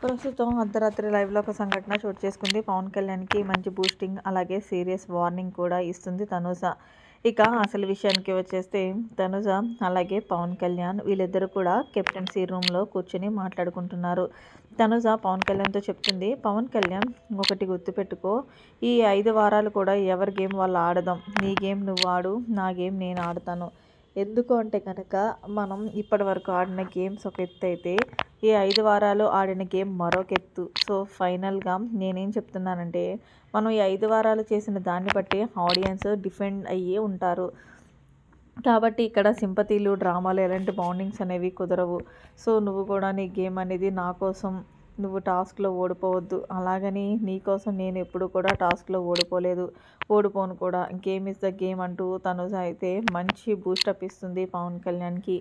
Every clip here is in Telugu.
ప్రస్తుతం అర్ధరాత్రి లైవ్‌లో ఒక సంఘటన చోటు చేసుకుంది. పవన్ కళ్యాణ్‌కి మంచి బూస్టింగ్, అలాగే సీరియస్ వార్నింగ్ కూడా ఇస్తుంది తనూజ. ఇక అసలు విషయానికి వచ్చేస్తే తనూజ అలాగే పవన్ కళ్యాణ్ వీళ్ళిద్దరూ కూడా కెప్టెన్సీ రూమ్‌లో కూర్చొని మాట్లాడుకుంటున్నారు. తనూజ పవన్ కళ్యాణ్‌తో చెప్తుంది, "పవన్ కళ్యాణ్ ఒకటి గుర్తుపెట్టుకో, ఈ 5 వారాలు కూడా ఎవరి గేమ్ వాళ్ళు ఆడదాం. నీ గేమ్ నువ్వు ఆడు, నా గేమ్ నేను ఆడతాను. ఎందుకు అంటే కనుక మనం ఇప్పటివరకు ఆడిన గేమ్స్ ఒక ఎత్తైతే ఈ 5 వారాలు ఆడిన గేమ్ మరొకెత్తు. సో, ఫైనల్‌గా నేనేం చెప్తున్నానంటే, మనం ఈ 5 వారాలు చేసిన దాన్ని బట్టి ఆడియన్స్ డిఫెండ్ అయ్యే ఉంటారు. కాబట్టి ఇక్కడ సింపతీలు, డ్రామాలు ఎలాంటి బాండింగ్స్ అనేవి కుదరవు. సో, నువ్వు కూడా నీ గేమ్ అనేది నా కోసం నువ్వు టాస్క్‌లో ఓడిపోవద్దు. అలాగని నీ కోసం నేను ఎప్పుడు కూడా టాస్క్‌లో ఓడిపోలేదు. ఓడిపోను కూడా. గేమ్ ఈజ్ ద గేమ్" అంటూ తనుజ అయితే మంచి బూస్టప్ ఇస్తుంది పవన్ కళ్యాణ్‌కి.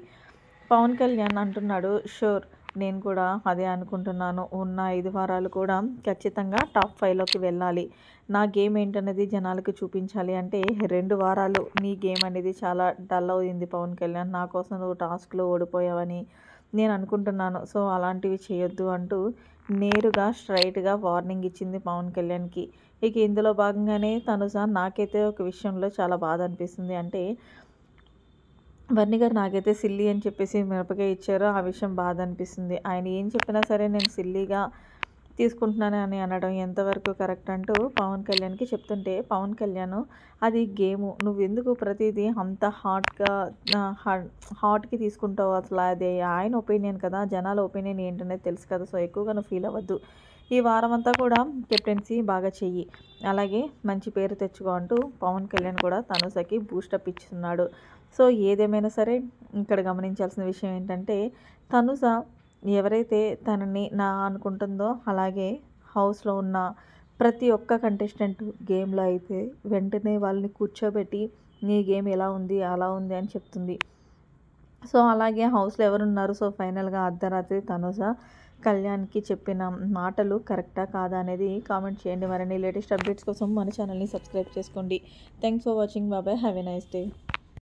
పవన్ కళ్యాణ్ అంటున్నాడు, "షూర్. నేను కూడా అదే అనుకుంటున్నాను. ఉన్న 5 వారాలు కూడా ఖచ్చితంగా టాప్ 5లోకి వెళ్ళాలి. నా గేమ్ ఏంటనేది జనాలకి చూపించాలి అంటే 2 వారాలు నీ గేమ్ అనేది చాలా డల్ అయింది పవన్ కళ్యాణ్. నా కోసం నువ్వు టాస్క్‌లో ఓడిపోయావని నేను అనుకుంటున్నాను. సో, అలాంటివి చేయొద్దు" అంటూ నేరుగా స్ట్రెయిట్‌గా వార్నింగ్ ఇచ్చింది పవన్ కళ్యాణ్‌కి. ఇక ఇందులో భాగంగానే తనుజ నాకైతే ఒక విషయంలో చాలా బాధ అనిపిస్తుంది. అంటే బన్నీ గారు నాకైతే సిల్లీ అని చెప్పేసి మిరపకాయ ఇచ్చారు. ఆ విషయం బాధ అనిపిస్తుంది. ఆయన ఏం చెప్పినా సరే నేను సిల్లీగా తీసుకుంటున్నాను అని అనడం ఎంతవరకు కరెక్ట్ అంటూ పవన్ కళ్యాణ్‌కి చెప్తుంటే, పవన్ కళ్యాణ్ అది గేము. నువ్వెందుకు ప్రతీదీ అంత హాట్‌గా హాట్‌కి తీసుకుంటావు? అసలు అది ఆయన ఒపీనియన్ కదా! జనాల ఒపీనియన్ ఏంటనేది తెలుసు కదా! సో, ఎక్కువగా నువ్వు ఫీల్ అవ్వద్దు. ఈ వారమంతా కూడా కెప్టెన్సీ బాగా చెయ్యి. అలాగే మంచి పేరు తెచ్చుకో అంటూ పవన్ కళ్యాణ్ కూడా తనుజకి బూస్టప్ ఇస్తున్నాడు. సో, ఏదేమైనా సరే ఇక్కడ గమనించాల్సిన విషయం ఏంటంటే, తనుజ ఎవరైతే తనని నా అనుకుంటుందో, అలాగే హౌస్‌లో ఉన్న ప్రతి ఒక్క కంటెస్టెంట్ గేమ్‌లో అయితే వెంటనే వాళ్ళని కూర్చోబెట్టి, "నీ గేమ్ ఎలా ఉంది, అలా ఉంది" అని చెప్తుంది. సో, అలాగే హౌస్‌లో ఎవరున్నారు? సో, ఫైనల్‌గా అర్ధరాత్రి తనుజ కళ్యాణ్‌కి చెప్పిన మాటలు కరెక్టా? కాదా? అనేది కామెంట్ చేయండి. మరిన్ని లేటెస్ట్ అప్డేట్స్ కోసం మన ఛానల్‌ని సబ్స్క్రైబ్ చేసుకోండి. Thanks for watching. Bye bye. Have a nice day.